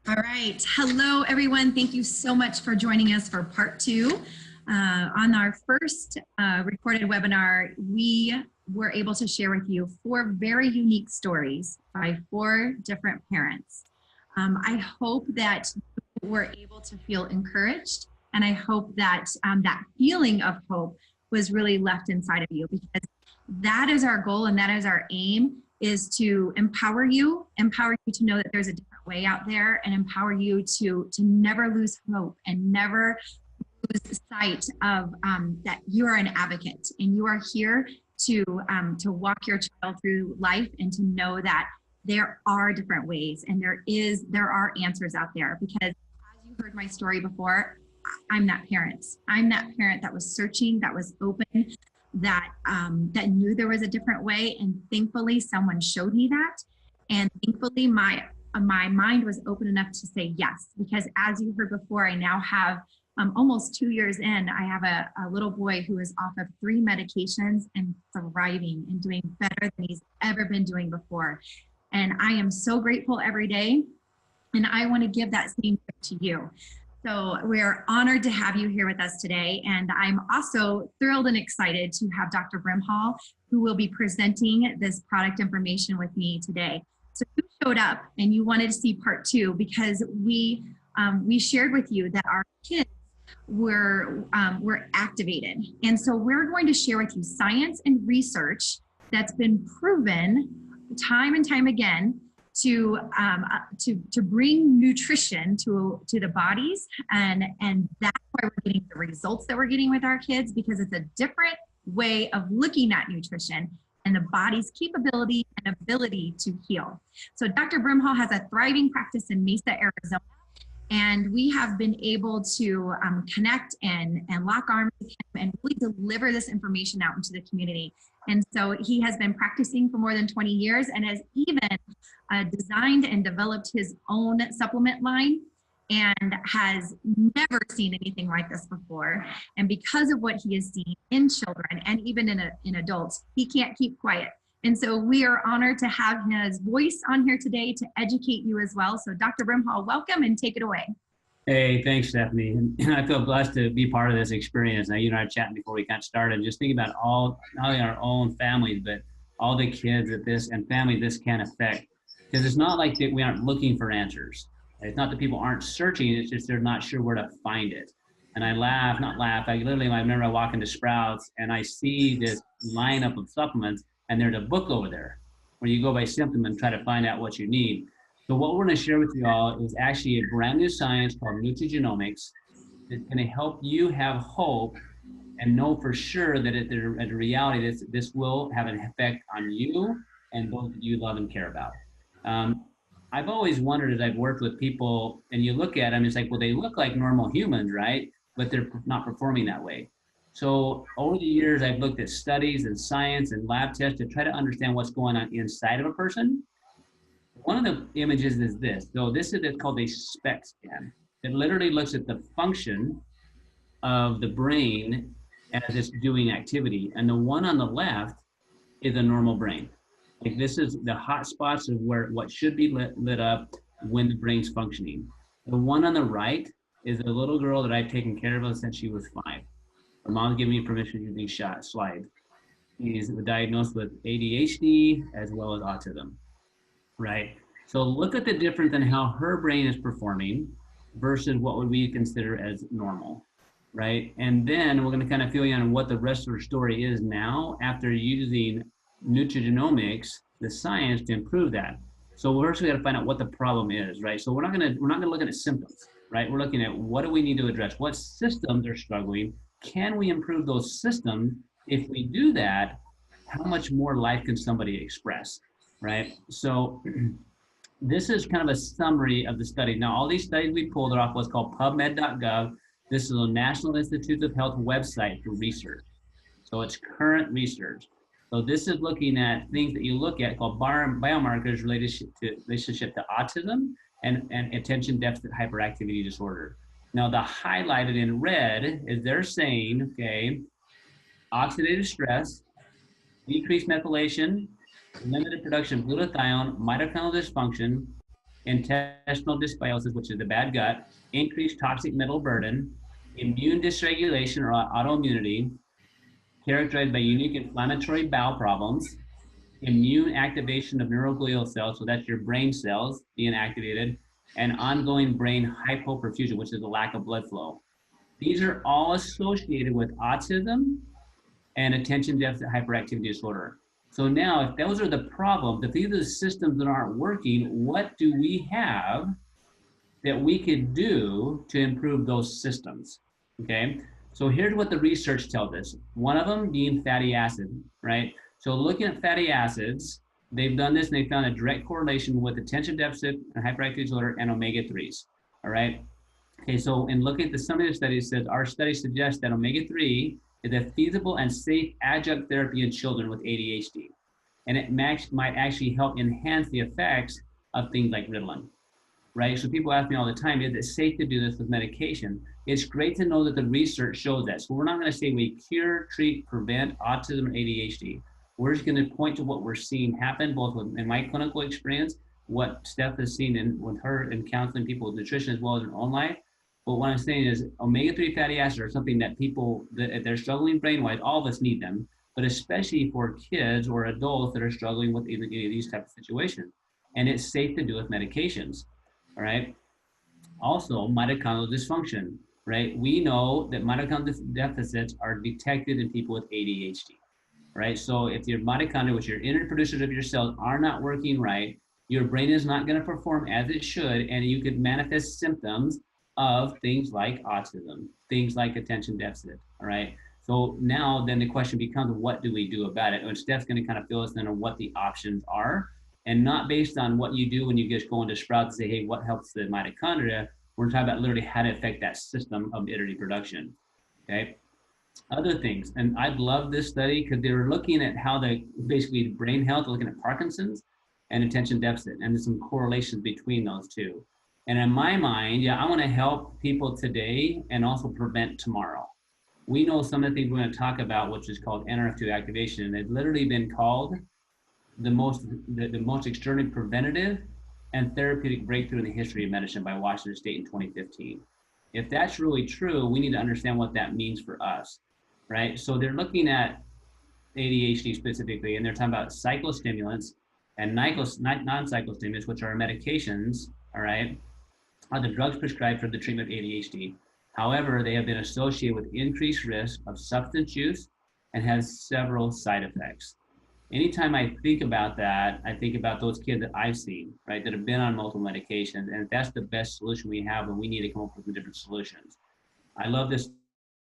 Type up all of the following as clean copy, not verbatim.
All right. Hello, everyone. Thank you so much for joining us for part two. On our first recorded webinar, we were able to share with you 4 very unique stories by 4 different parents. I hope that you were able to feel encouraged, and I hope that that feeling of hope was really left inside of you, because that is our goal and that is our aim, is to empower you to know that there's a different way out there, and empower you to never lose hope and never lose sight of that you are an advocate and you are here to walk your child through life, and to know that there are different ways and there are answers out there. Because as you heard my story before, I'm that parent. I'm that parent that was searching, that was open, that knew there was a different way, and thankfully someone showed me that, and thankfully my mind was open enough to say yes. Because as you heard before, I now have almost 2 years in, I have a little boy who is off of 3 medications and thriving and doing better than he's ever been doing before, and I am so grateful every day, and I want to give that same gift to you. So we're honored to have you here with us today. And I'm also thrilled and excited to have Dr. Brimhall, who will be presenting this product information with me today. So you showed up and you wanted to see part 2 because we shared with you that our kids were activated. And so we're going to share with you science and research that's been proven time and time again to bring nutrition to the bodies, and that's why we're getting the results that we're getting with our kids, because it's a different way of looking at nutrition and the body's capability and ability to heal. So Dr. Brimhall has a thriving practice in Mesa, Arizona, and we have been able to connect and lock arms with him and really deliver this information out into the community. And so he has been practicing for more than 20 years and has even designed and developed his own supplement line, and has never seen anything like this before. And because of what he has seen in children and even in adults, he can't keep quiet. And so we are honored to have his voice on here today to educate you as well. So Dr. Brimhall, welcome, and take it away. Hey, thanks, Stephanie. And I feel blessed to be part of this experience. Now, you and I were chatting before we got started, just thinking about all, not only our own families, but all the kids that this and family this can affect. Because it's not like that we aren't looking for answers. It's not that people aren't searching, it's just they're not sure where to find it. And I remember I walk into Sprouts and I see this lineup of supplements, and there's a book over there where you go by symptom and try to find out what you need. So what we're going to share with you all is actually a brand new science called nutrigenomics that's going to help you have hope and know for sure that at the reality this will have an effect on you and those that you love and care about. I've always wondered, as I've worked with people, and you look at them, it's like, well, they look like normal humans, right? But they're not performing that way. So over the years, I've looked at studies and science and lab tests to try to understand what's going on inside of a person. One of the images is this. So this is called a SPECT scan. It literally looks at the function of the brain as it's doing activity. And the one on the left is a normal brain. Like, this is the hot spots of what should be lit up when the brain's functioning. The one on the right is a little girl that I've taken care of since she was 5. Her mom's giving me permission to use these slides. She's diagnosed with ADHD as well as autism, right? So look at the difference in how her brain is performing versus what would we consider as normal, right? And then we're going to kind of fill you on what the rest of her story is now after using nutrigenomics, the science, to improve that. So first we got to find out what the problem is, right? So we're not going to look at symptoms, right? We're looking at what do we need to address, what systems are struggling, can we improve those systems? If we do that, how much more life can somebody express, right? So this is kind of a summary of the study. Now, all these studies we pulled are off what's called PubMed.gov. This is a National Institutes of Health website for research. So it's current research. So this is looking at things that you look at called biomarkers relationship to autism and attention deficit hyperactivity disorder. Now, the highlighted in red is they're saying, okay, oxidative stress, decreased methylation, limited production of glutathione, mitochondrial dysfunction, intestinal dysbiosis, which is the bad gut, increased toxic metal burden, immune dysregulation or autoimmunity, characterized by unique inflammatory bowel problems, immune activation of neuroglial cells, so that's your brain cells being activated, and ongoing brain hypoperfusion, which is a lack of blood flow. These are all associated with autism and attention deficit hyperactivity disorder. So now, if those are the problems, if these are the systems that aren't working, what do we have that we could do to improve those systems? Okay, so here's what the research tells us. One of them being fatty acid, right? So looking at fatty acids, they've done this and they found a direct correlation with attention deficit and hyperactivity disorder and omega-3s, all right? Okay, so in looking at the summary of the study, it says our study suggests that omega-3 is a feasible and safe adjunct therapy in children with ADHD. And it might actually help enhance the effects of things like Ritalin, right? So people ask me all the time, is it safe to do this with medication? It's great to know that the research shows that. So we're not going to say we cure, treat, prevent autism or ADHD. We're just going to point to what we're seeing happen, both in my clinical experience, what Steph has seen with her in counseling people with nutrition as well as in her own life. But what I'm saying is omega-3 fatty acids are something that people, that they're struggling brain-wise, all of us need them, but especially for kids or adults that are struggling with any of these types of situations. And it's safe to do with medications, all right? Also, mitochondrial dysfunction, right? We know that mitochondrial deficits are detected in people with ADHD, right? So if your mitochondria, which are inner producers of your cells, are not working right, your brain is not going to perform as it should, and you could manifest symptoms of things like autism, things like attention deficit, all right? So now then the question becomes, what do we do about it? And Steph's going to kind of fill us in on what the options are, and not based on what you do when you just go into Sprout and say, hey, what helps the mitochondria? We're talking about literally how to affect that system of energy production, okay? Other things, and I love this study because they were looking at how the basically brain health, looking at Parkinson's and attention deficit, and there's some correlations between those two. And in my mind, yeah, I want to help people today and also prevent tomorrow. We know some of the things we're going to talk about, which is called NRF2 activation, and they've literally been called the most extraordinary preventative and therapeutic breakthrough in the history of medicine by Washington State in 2015. If that's really true, we need to understand what that means for us, right? So they're looking at ADHD specifically, and they're talking about psychostimulants and non-psychostimulants, which are medications, all right, are the drugs prescribed for the treatment of ADHD. However, they have been associated with increased risk of substance use and has several side effects. Anytime I think about that, I think about those kids that I've seen, right, that have been on multiple medications, and that's the best solution we have, and we need to come up with different solutions. I love this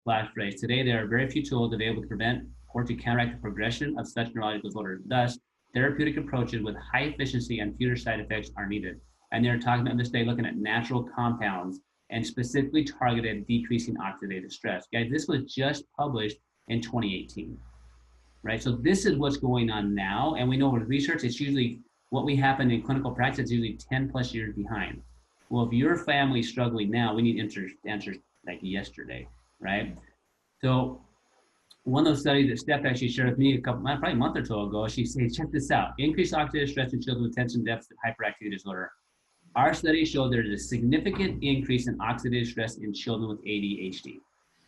last phrase. Today, there are very few tools available to prevent or to counteract the progression of such neurological disorders. Thus, therapeutic approaches with high efficiency and fewer side effects are needed. And they're talking about this day looking at natural compounds and specifically targeted at decreasing oxidative stress. Guys, this was just published in 2018. Right? So this is what's going on now. And we know with research, it's usually what we happen in clinical practice is usually 10 plus years behind. Well, if your family's struggling now, we need answers like yesterday, right? So one of those studies that Steph actually shared with me probably a month or so ago, she said, check this out, increased oxidative stress in children with attention deficit hyperactivity disorder. Our study showed there is a significant increase in oxidative stress in children with ADHD.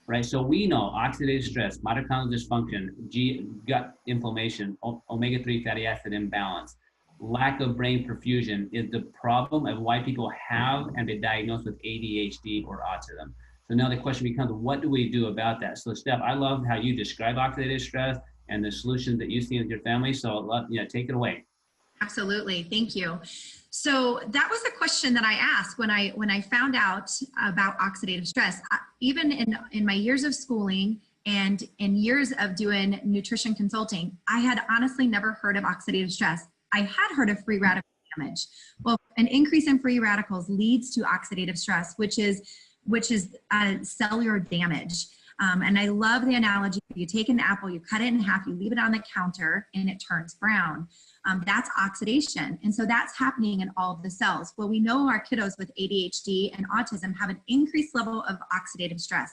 Right, so we know oxidative stress, mitochondrial dysfunction, gut inflammation, omega-3 fatty acid imbalance, lack of brain perfusion is the problem of why people have and been diagnosed with ADHD or autism. So now the question becomes, what do we do about that? So Steph, I love how you describe oxidative stress and the solutions that you see with your family. So take it away. Absolutely, thank you. So that was the question that I asked when I found out about oxidative stress. Even in my years of schooling and in years of doing nutrition consulting, I had honestly never heard of oxidative stress. I had heard of free radical damage. Well, an increase in free radicals leads to oxidative stress, which is cellular damage. And I love the analogy. You take an apple, you cut it in half, you leave it on the counter, and it turns brown. That's oxidation. And so that's happening in all of the cells. Well, we know our kiddos with ADHD and autism have an increased level of oxidative stress.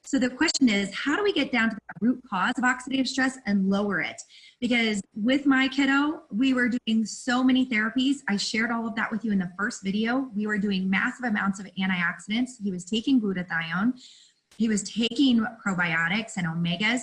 So the question is, how do we get down to the root cause of oxidative stress and lower it? Because with my kiddo, we were doing so many therapies. I shared all of that with you in the first video. We were doing massive amounts of antioxidants. He was taking glutathione. He was taking probiotics and omegas.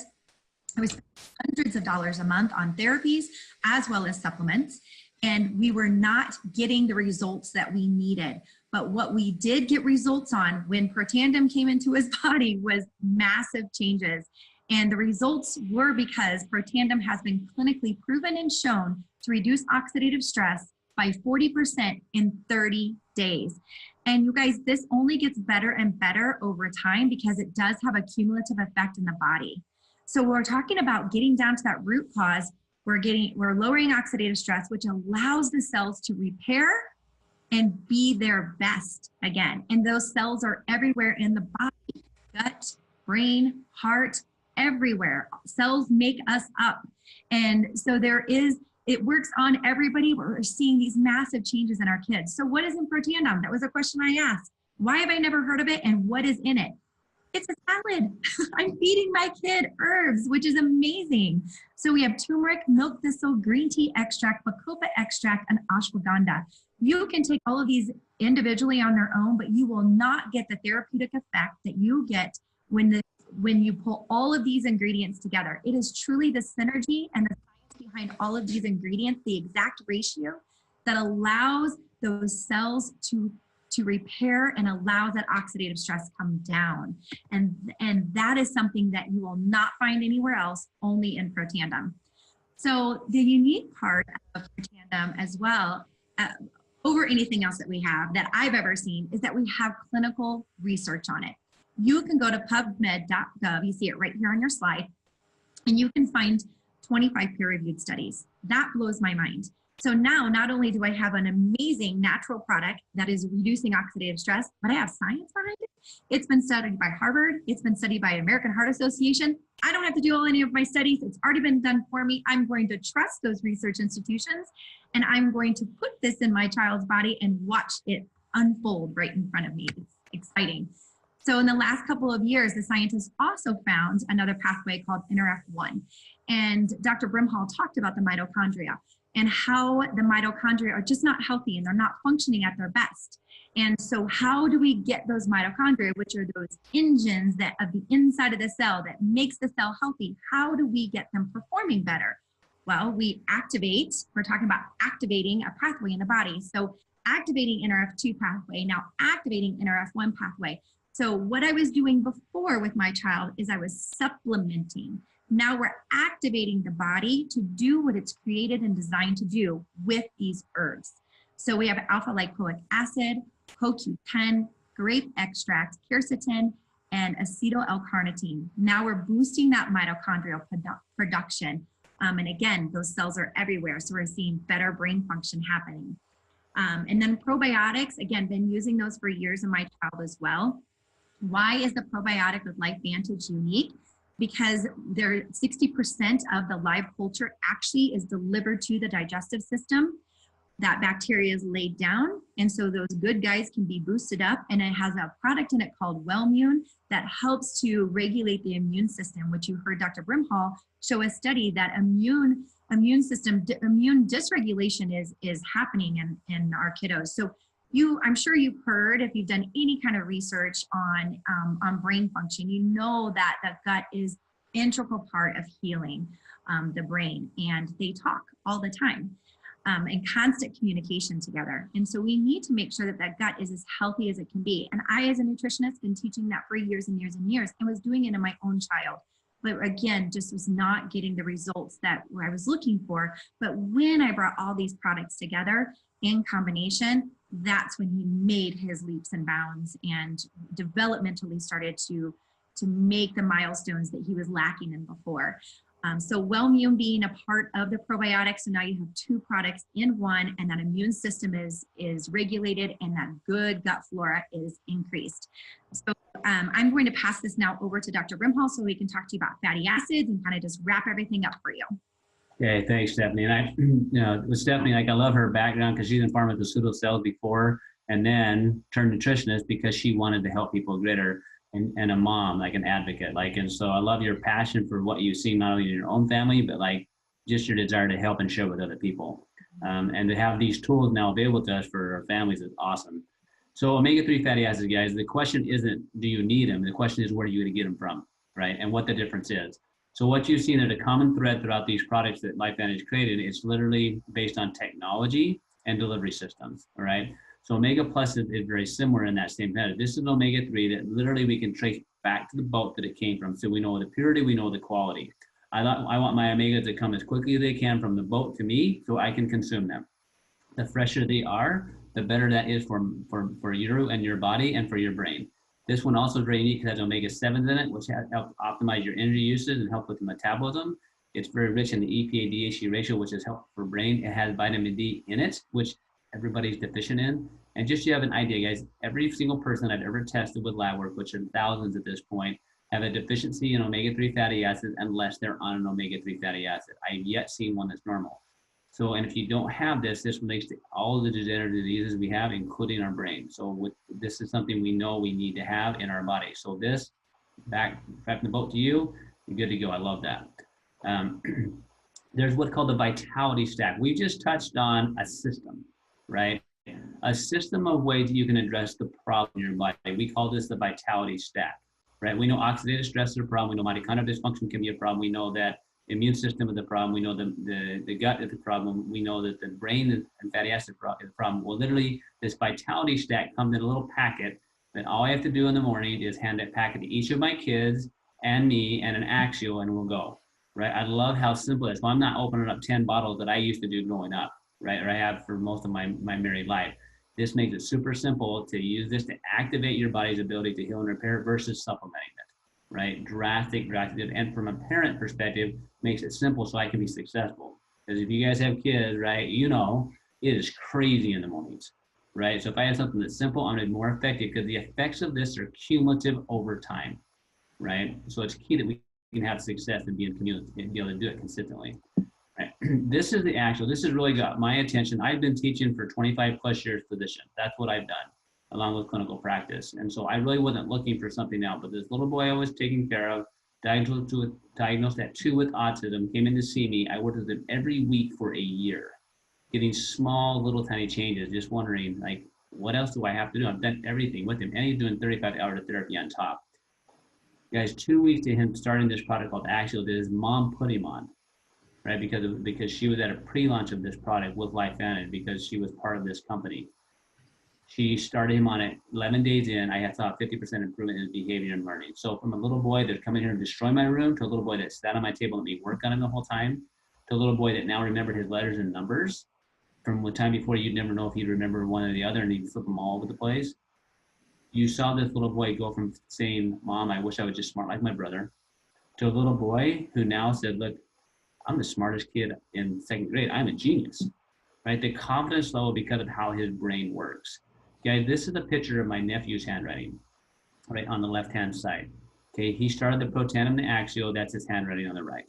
I was spending hundreds of dollars a month on therapies as well as supplements. And we were not getting the results that we needed. But what we did get results on when Protandim came into his body was massive changes. And the results were because Protandim has been clinically proven and shown to reduce oxidative stress by 40% in 30 days. And you guys, this only gets better and better over time because it does have a cumulative effect in the body. So we're talking about getting down to that root cause. We're lowering oxidative stress, which allows the cells to repair and be their best again. And those cells are everywhere in the body, gut, brain, heart, everywhere. Cells make us up. And so it works on everybody. We're seeing these massive changes in our kids. So what is in Protandim? That was a question I asked. Why have I never heard of it? And what is in it? It's a salad. I'm feeding my kid herbs, which is amazing. So we have turmeric, milk thistle, green tea extract, bacopa extract, and ashwagandha. You can take all of these individually on their own, but you will not get the therapeutic effect that you get when you pull all of these ingredients together. It is truly the synergy and the science behind all of these ingredients, the exact ratio that allows those cells to repair and allows that oxidative stress come down. And that is something that you will not find anywhere else, only in Protandim. So the unique part of Protandim as well, over anything else that we have that I've ever seen, is that we have clinical research on it. You can go to pubmed.gov, you see it right here on your slide, and you can find 25 peer-reviewed studies. That blows my mind. So now, not only do I have an amazing natural product that is reducing oxidative stress, but I have science behind it. It's been studied by Harvard. It's been studied by American Heart Association. I don't have to do any of my studies. It's already been done for me. I'm going to trust those research institutions, and I'm going to put this in my child's body and watch it unfold right in front of me. It's exciting. So in the last couple of years, the scientists also found another pathway called NRF1. And Dr. Brimhall talked about the mitochondria and how the mitochondria are just not healthy and they're not functioning at their best. And so how do we get those mitochondria, which are those engines that of the inside of the cell that makes the cell healthy? How do we get them performing better? Well, we're talking about activating a pathway in the body. So activating NRF2 pathway, now activating NRF1 pathway. So what I was doing before with my child is I was supplementing. Now we're activating the body to do what it's created and designed to do with these herbs. So we have alpha lipoic acid, CoQ10, grape extract, quercetin, and acetyl L-carnitine. Now we're boosting that mitochondrial production. And again, those cells are everywhere. So we're seeing better brain function happening. And then probiotics, again, been using those for years in my child as well. Why is the probiotic with LifeVantage unique? Because 60% of the live culture actually is delivered to the digestive system. That bacteria is laid down, and so those good guys can be boosted up, and it has a product in it called Wellmune that helps to regulate the immune system, which you heard Dr. Brimhall show a study that immune dysregulation is happening in our kiddos. So I'm sure you've heard, if you've done any kind of research on brain function, you know that the gut is an integral part of healing the brain, and they talk all the time and constant communication together. And so we need to make sure that that gut is as healthy as it can be. And I, as a nutritionist, been teaching that for years and years and years, and was doing it in my own child. But again, just was not getting the results that I was looking for. But when I brought all these products together in combination, that's when he made his leaps and bounds and developmentally started to make the milestones that he was lacking in before. So Wellmune being a part of the probiotics, so now you have two products in one, and that immune system is regulated and that good gut flora is increased. So I'm going to pass this now over to Dr. Brimhall so we can talk to you about fatty acids and kind of just wrap everything up for you. Okay, thanks, Stephanie. And with Stephanie, I love her background because she's in pharmaceutical sales before and then turned nutritionist because she wanted to help people get her and a mom, like an advocate. Like, and so I love your passion for what you see, not only in your own family, but like just your desire to help and share with other people. And to have these tools now available to us for our families is awesome. So omega-3 fatty acids, guys, the question isn't, do you need them? The question is, where are you going to get them from, right? And what the difference is. So what you've seen as a common thread throughout these products that LifeVantage created is literally based on technology and delivery systems, all right? So Omega Plus is very similar in that same manner. This is an omega-3 that literally we can trace back to the boat that it came from. So we know the purity, we know the quality. I want my omegas to come as quickly as they can from the boat to me so I can consume them. The fresher they are, the better that is for you and your body and for your brain. This one also is very unique because it has omega-7s in it, which help optimize your energy usage and help with the metabolism. It's very rich in the EPA-DHD ratio, which is helpful for brain. It has vitamin D in it, which everybody's deficient in. And just so you have an idea, guys, every single person I've ever tested with lab work, which are thousands at this point, have a deficiency in omega-3 fatty acids unless they're on an omega-3 fatty acid. I've yet seen one that's normal. So, and if you don't have this relates to all of the degenerative diseases we have, including our brain. So this is something we know we need to have in our body. So this, back the boat to you, you're good to go. I love that. There's what's called the vitality stack. We just touched on a system, right? A system of ways that you can address the problem in your body. We call this the vitality stack, right? We know oxidative stress is a problem. We know mitochondrial dysfunction can be a problem. We know that immune system is the problem. We know the gut is the problem. We know that the brain and fatty acid is the problem. Well, literally, this vitality stack comes in a little packet that all I have to do in the morning is hand that packet to each of my kids and me and an Axial, and we'll go, right? I love how simple it is. So I'm not opening up 10 bottles that I used to do growing up, right? Or I have for most of my married life. This makes it super simple to use this to activate your body's ability to heal and repair versus supplementing it, right? Drastic. And from a parent perspective, makes it simple so I can be successful. Because if you guys have kids, right, you know, it is crazy in the mornings, right? So if I have something that's simple, I'm going to be more effective because the effects of this are cumulative over time, right? So it's key that we can have success and be in community and be able to do it consistently. Right. This is the actual, this has really got my attention. I've been teaching for 25 plus years physician. That's what I've done along with clinical practice. And so I really wasn't looking for something else, but this little boy I was taking care of, diagnosed at 2 with autism, came in to see me. I worked with him every week for a year, getting small little tiny changes, just wondering like, what else do I have to do? I've done everything with him and he's doing 35 hours of therapy on top. Guys, 2 weeks to him starting this product called Axial that his mom put him on. Right, because she was at a pre-launch of this product with LifeVantage because she was part of this company. She started him on it 11 days in. I had saw a 50% improvement in his behavior and learning. So from a little boy that come in here and destroy my room to a little boy that sat on my table and let me work on him the whole time, to a little boy that now remembered his letters and numbers from the time before you'd never know if he'd remember one or the other and he'd flip them all over the place. You saw this little boy go from saying, "Mom, I wish I was just smart like my brother," to a little boy who now said, "Look, I'm the smartest kid in 2nd grade. I'm a genius," right? The confidence level because of how his brain works. Guys, this is a picture of my nephew's handwriting, right on the left-hand side. Okay, he started the Protandim, the Axial, that's his handwriting on the right.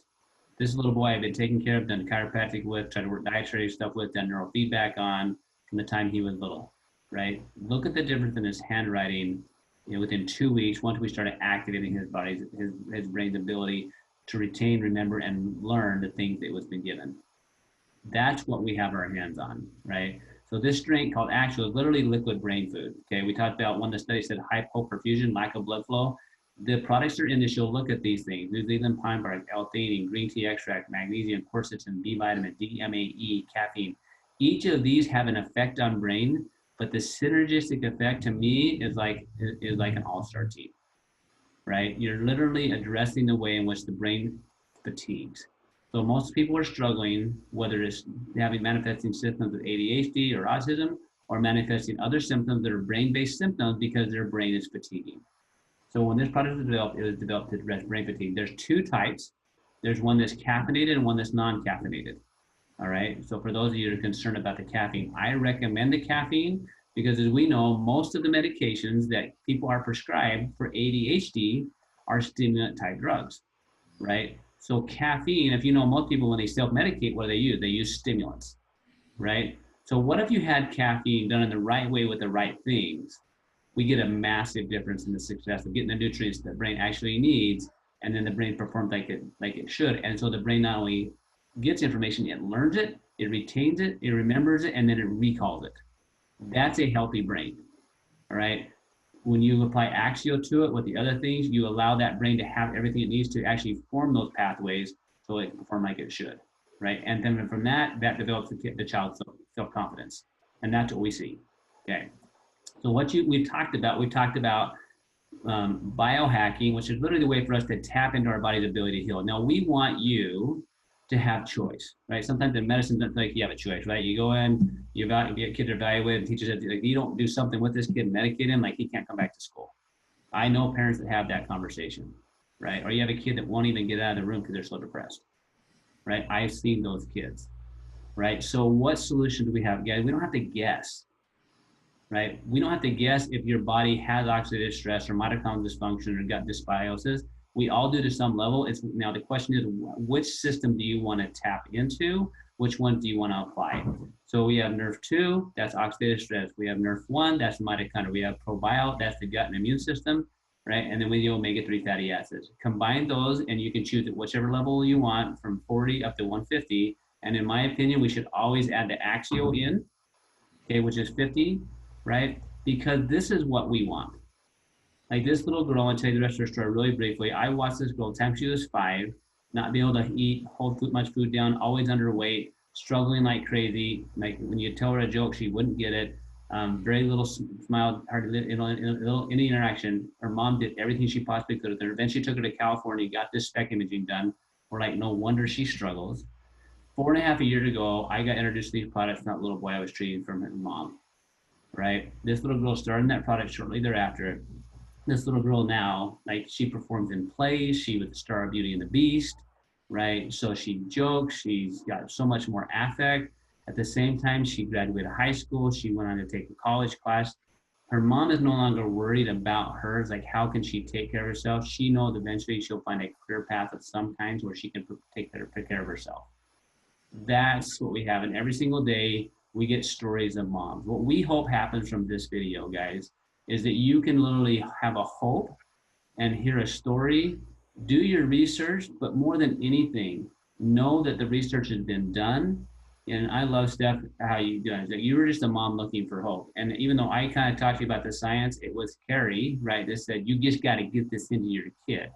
This little boy I've been taking care of, done chiropractic with, tried to work dietary stuff with, done neurofeedback on from the time he was little, right? Look at the difference in his handwriting, you know, within 2 weeks, once we started activating his body's, his brain's ability to retain, remember, and learn the things that was been given. That's what we have our hands on, right? So this drink called Axial is literally liquid brain food, okay? We talked about one of the studies said hypoperfusion, lack of blood flow. The products are in this, you'll look at these things: New Zealand pine bark, L-theanine, green tea extract, magnesium, quercetin, B vitamin, D, MAE, caffeine. Each of these have an effect on brain, but the synergistic effect to me is like an all-star team. Right? You're literally addressing the way in which the brain fatigues. So most people are struggling, whether it's having manifesting symptoms of ADHD or autism, or manifesting other symptoms that are brain-based symptoms because their brain is fatiguing. So when this product was developed, it was developed to address brain fatigue. There's 2 types. There's one that's caffeinated and one that's non-caffeinated. All right. So for those of you that are concerned about the caffeine, I recommend the caffeine because, as we know, most of the medications that people are prescribed for ADHD are stimulant type drugs, right? So caffeine, if you know, most people, when they self-medicate, what do they use? They use stimulants, right? So what if you had caffeine done in the right way with the right things? we get a massive difference in the success of getting the nutrients that the brain actually needs, and then the brain performs like it should. And so the brain not only gets information, it learns it, it retains it, it remembers it, and then it recalls it. That's a healthy brain. All right. When you apply Axio to it with the other things, you allow that brain to have everything it needs to actually form those pathways so it can perform like it should, right? And then from that develops the child's self-confidence. And that's what we see, okay? So we've talked about biohacking, which is literally the way for us to tap into our body's ability to heal. Now, we want you to have choice, right? Sometimes in medicine, doesn't like you have a choice, right? You go in, you get kids evaluated, teachers, like, you don't do something with this kid, medicate him, like he can't come back to school. I know parents that have that conversation, right? Or you have a kid that won't even get out of the room because they're so depressed, right? I've seen those kids, right? So what solution do we have? Guys, we don't have to guess, right? We don't have to guess if your body has oxidative stress or mitochondrial dysfunction or gut dysbiosis. We all do to some level. Now the question is, which system do you want to tap into? Which one do you want to apply? So we have nerve 2, that's oxidative stress. We have nerve 1, that's mitochondria. We have probiotic, that's the gut and immune system, right? And then we have omega-3 fatty acids. Combine those and you can choose at whichever level you want, from 40 up to 150. And in my opinion, we should always add the Axio in, okay, which is 50, right? Because this is what we want. Like this little girl, I'll tell you the rest of her story really briefly. I watched this girl time she was 5, not be able to eat, hold much food down, always underweight, struggling like crazy. Like when you tell her a joke, she wouldn't get it. Very little smile, hardly any interaction. Her mom did everything she possibly could with her. Eventually took her to California, got this spec imaging done. We're like, no wonder she struggles. 4.5 years ago, I got introduced to these products from that little boy I was treating from her mom, right? This little girl started that product shortly thereafter. This little girl now, like she performs in plays, she was the star of Beauty and the Beast, right? So she jokes, she's got so much more affect. At the same time, she graduated high school, she went on to take a college class. Her mom is no longer worried about her. It's like, how can she take care of herself? She knows eventually she'll find a career path of some kind where she can take care of herself. That's what we have. And every single day, we get stories of moms. What we hope happens from this video, guys, is that you can literally have a hope and hear a story, do your research, but more than anything, know that the research has been done. And I love, Steph, how you do it. You were just a mom looking for hope. And even though I kind of talked to you about the science, it was Carrie, right, that said, you just got to get this into your kid,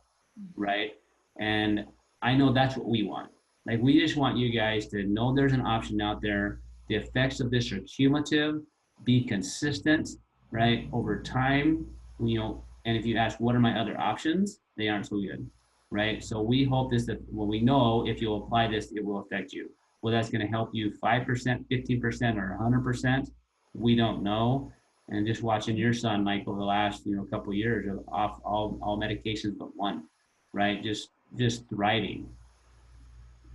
right? And I know that's what we want. Like, we just want you guys to know there's an option out there. The effects of this are cumulative, be consistent, right, over time, and if you ask, what are my other options? They aren't so good, right? So we hope that we know if you'll apply this, it will affect you. Well, that's going to help you 5%, 15%, or 100%. We don't know. And just watching your son, Mike, over the last, couple of years, off all medications but one, right? Just thriving.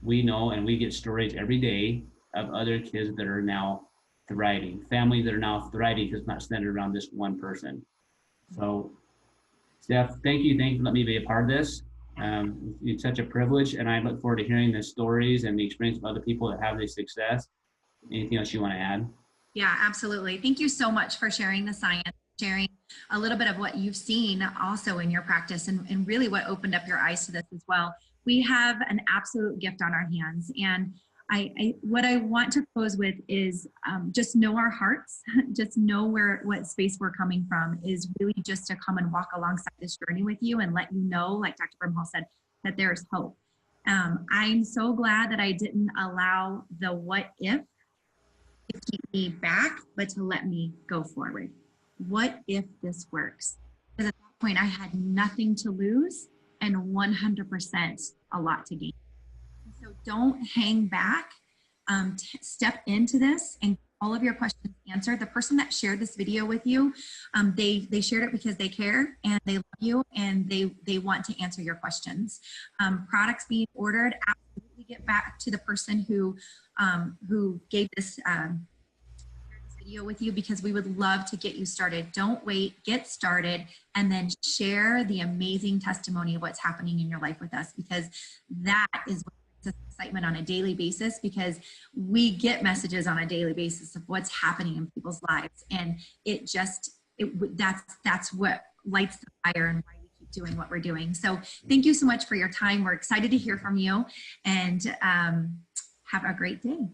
We know, and we get stories every day of other kids that are now thriving, families that are now thriving because it's not centered around this one person. So, Steph, thank you for letting me be a part of this. It's such a privilege, and I look forward to hearing the stories and the experience of other people that have this success. Anything else you want to add? Yeah, absolutely. Thank you so much for sharing the science, sharing a little bit of what you've seen also in your practice, and really what opened up your eyes to this as well. We have an absolute gift on our hands, and what I want to close with is just know our hearts, just know what space we're coming from, is really just to come and walk alongside this journey with you and let you know, like Dr. Brimhall said, that there's hope. I'm so glad that I didn't allow the what if to keep me back, but to let me go forward. What if this works? Because at that point I had nothing to lose and 100% a lot to gain. So don't hang back. Step into this and all of your questions answered. The person that shared this video with you, they shared it because they care and they love you and they want to answer your questions. Products being ordered, absolutely get back to the person who gave this video with you, because we would love to get you started. Don't wait, get started, and then share the amazing testimony of what's happening in your life with us, because that is what brings us excitement on a daily basis, because we get messages on a daily basis of what's happening in people's lives, and it just that's what lights the fire and why we keep doing what we're doing. So thank you so much for your time. We're excited to hear from you, and have a great day.